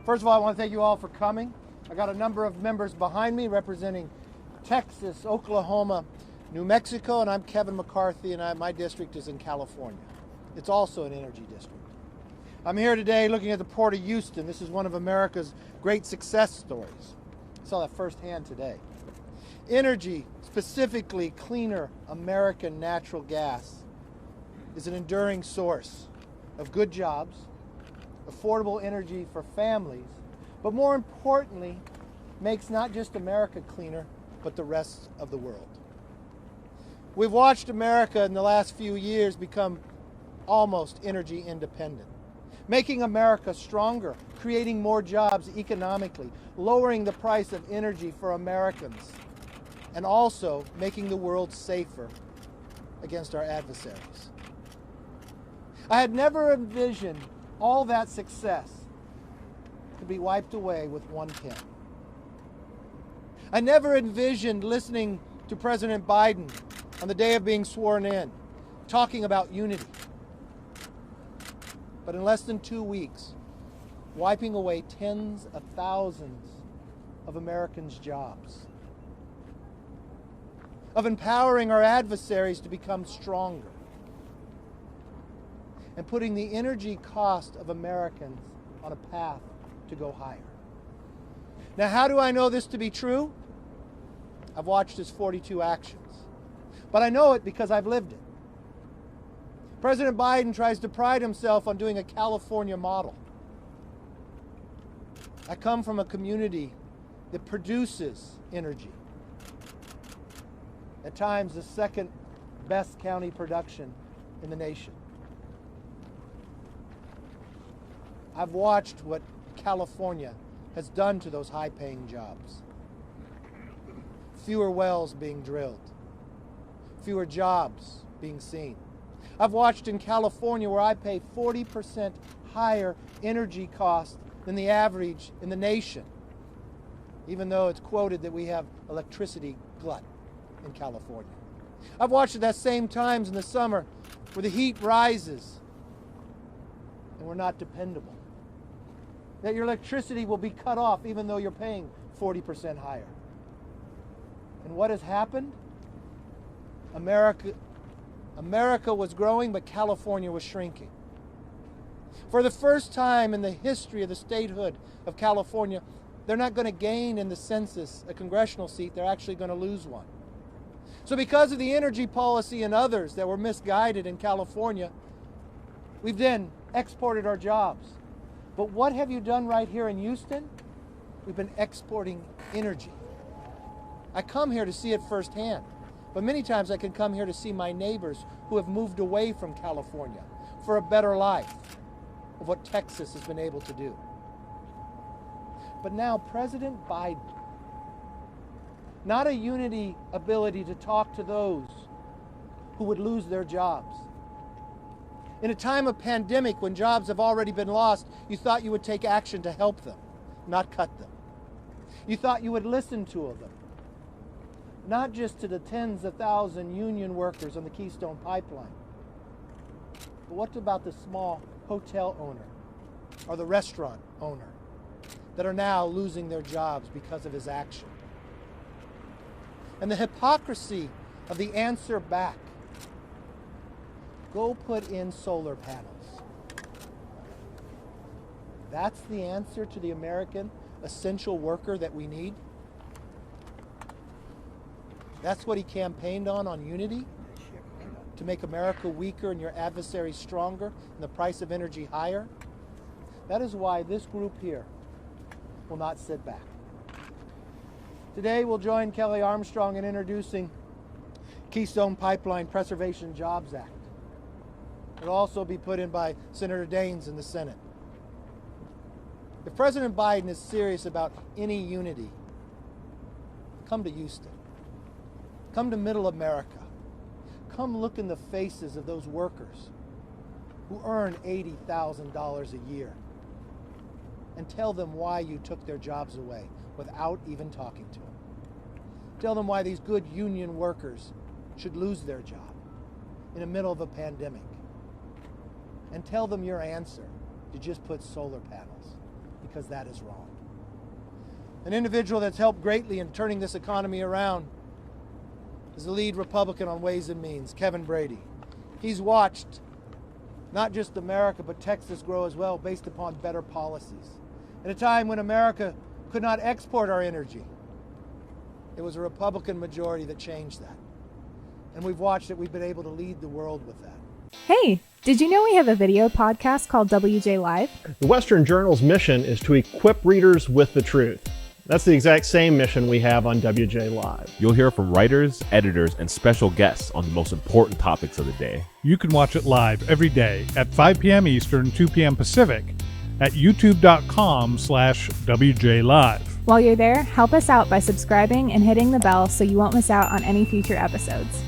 First of all, I want to thank you all for coming. I got a number of members behind me representing Texas, Oklahoma, New Mexico, and I'm Kevin McCarthy, and my district is in California. It's also an energy district. I'm here today looking at the Port of Houston. This is one of America's great success stories. I saw that firsthand today. Energy, specifically cleaner American natural gas, is an enduring source of good jobs, affordable energy for families, but more importantly, makes not just America cleaner, but the rest of the world. We've watched America in the last few years become almost energy independent, making America stronger, creating more jobs economically, lowering the price of energy for Americans, and also making the world safer against our adversaries. I had never envisioned all that success could be wiped away with one pen. I never envisioned listening to President Biden on the day of being sworn in, talking about unity. But in less than 2 weeks, wiping away tens of thousands of Americans' jobs, of empowering our adversaries to become stronger, and putting the energy cost of Americans on a path to go higher. Now, how do I know this to be true? I've watched his 42 actions, but I know it because I've lived it. President Biden tries to pride himself on doing a California model. I come from a community that produces energy. At times, the second best county production in the nation. I've watched what California has done to those high-paying jobs. Fewer wells being drilled, fewer jobs being seen. I've watched in California where I pay 40% higher energy costs than the average in the nation, even though it's quoted that we have electricity glut in California. I've watched at that same times in the summer where the heat rises and we're not dependable. That your electricity will be cut off even though you're paying 40% higher. And what has happened? America was growing, but California was shrinking. For the first time in the history of the statehood of California, they're not going to gain in the census a congressional seat, they're actually going to lose one. So because of the energy policy and others that were misguided in California, we've then exported our jobs. But what have you done right here in Houston? We've been exporting energy. I come here to see it firsthand, but many times I can come here to see my neighbors who have moved away from California for a better life of what Texas has been able to do. But now President Biden, not a unity ability to talk to those who would lose their jobs. In a time of pandemic when jobs have already been lost, you thought you would take action to help them, not cut them. You thought you would listen to them, not just to the tens of thousands union workers on the Keystone pipeline. But what about the small hotel owner or the restaurant owner that are now losing their jobs because of his action? And the hypocrisy of the answer back. Go put in solar panels. That's the answer to the American essential worker that we need? That's what he campaigned on unity? To make America weaker and your adversaries stronger and the price of energy higher? That is why this group here will not sit back. Today we'll join Kelly Armstrong in introducing Keystone Pipeline Preservation Jobs Act. It'll also be put in by Senator Daines in the Senate. If President Biden is serious about any unity, come to Houston. Come to Middle America. Come look in the faces of those workers who earn $80,000 a year and tell them why you took their jobs away without even talking to them. Tell them why these good union workers should lose their job in the middle of a pandemic. And tell them your answer to just put solar panels, because that is wrong. An individual that's helped greatly in turning this economy around is the lead Republican on Ways and Means, Kevin Brady. He's watched not just America, but Texas grow as well based upon better policies. At a time when America could not export our energy, it was a Republican majority that changed that. And we've watched it, we've been able to lead the world with that. Hey, did you know we have a video podcast called WJ Live? The Western Journal's mission is to equip readers with the truth. That's the exact same mission we have on WJ Live. You'll hear from writers, editors, and special guests on the most important topics of the day. You can watch it live every day at 5 p.m. Eastern, 2 p.m. Pacific at youtube.com/WJ Live. While you're there, help us out by subscribing and hitting the bell so you won't miss out on any future episodes.